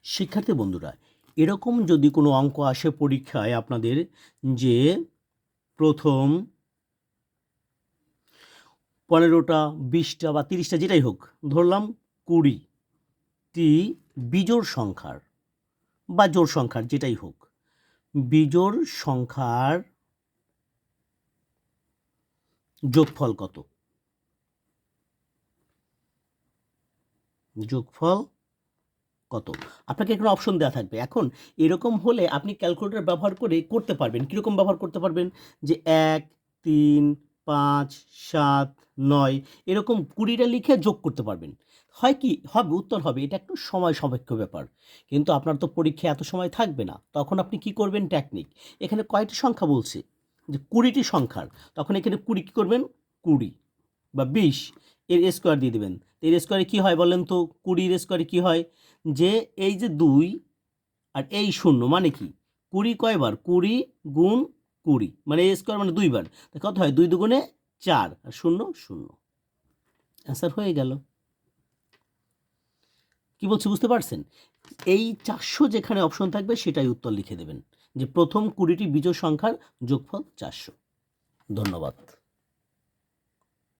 শিক্ষার্থী বন্ধুরা, এরকম যদি কোনো অঙ্ক আসে পরীক্ষায় আপনাদের, যে প্রথম 15টা 20টা বা 30টা যেটাই হোক, ধরলাম 20টি বিজোড় সংখ্যার বা জোড় সংখ্যার যেটাই হোক, বিজোড় সংখ্যার যোগফল কত? যোগফল কত? আপনাকে এখানে অপশন দেওয়া থাকবে। এখন এরকম হলে আপনি ক্যালকুলেটর ব্যবহার করে করতে পারবেন। কীরকম ব্যবহার করতে পারবেন? যে 1, 3, 5, 7, 9 এরকম 20টা লিখে যোগ করতে পারবেন। হয় কি হবে, উত্তর হবে। এটা একটু সময় সাপেক্ষ ব্যাপার, কিন্তু আপনার তো পরীক্ষায় এত সময় থাকবে না। তখন আপনি কি করবেন? টেকনিক। এখানে কয়টি সংখ্যা বলছে? যে 20টি সংখ্যার। তখন এখানে 20 কী করবেন? 20 বা 20 এর স্কোয়ার দিয়ে দেবেন। এর স্কোয়ারে কী হয় বলেন তো? 20 এর স্কোয়ারে কী হয়? যে এই যে 2 আর এই 0 মানে কি? 20 কয়বার? 20 গুণ 20 মানে এ স্কোয়ার মানে 2 বার। কত হয়? 2 দুগুণে 4 আর 0 0। অ্যান্সার হয়ে গেল। কি বলছি বুঝতে পারছেন? এই 400 যেখানে অপশন থাকবে সেটাই উত্তর লিখে দেবেন, যে প্রথম 20টি বিজোড় সংখ্যার যোগফল 400। ধন্যবাদ।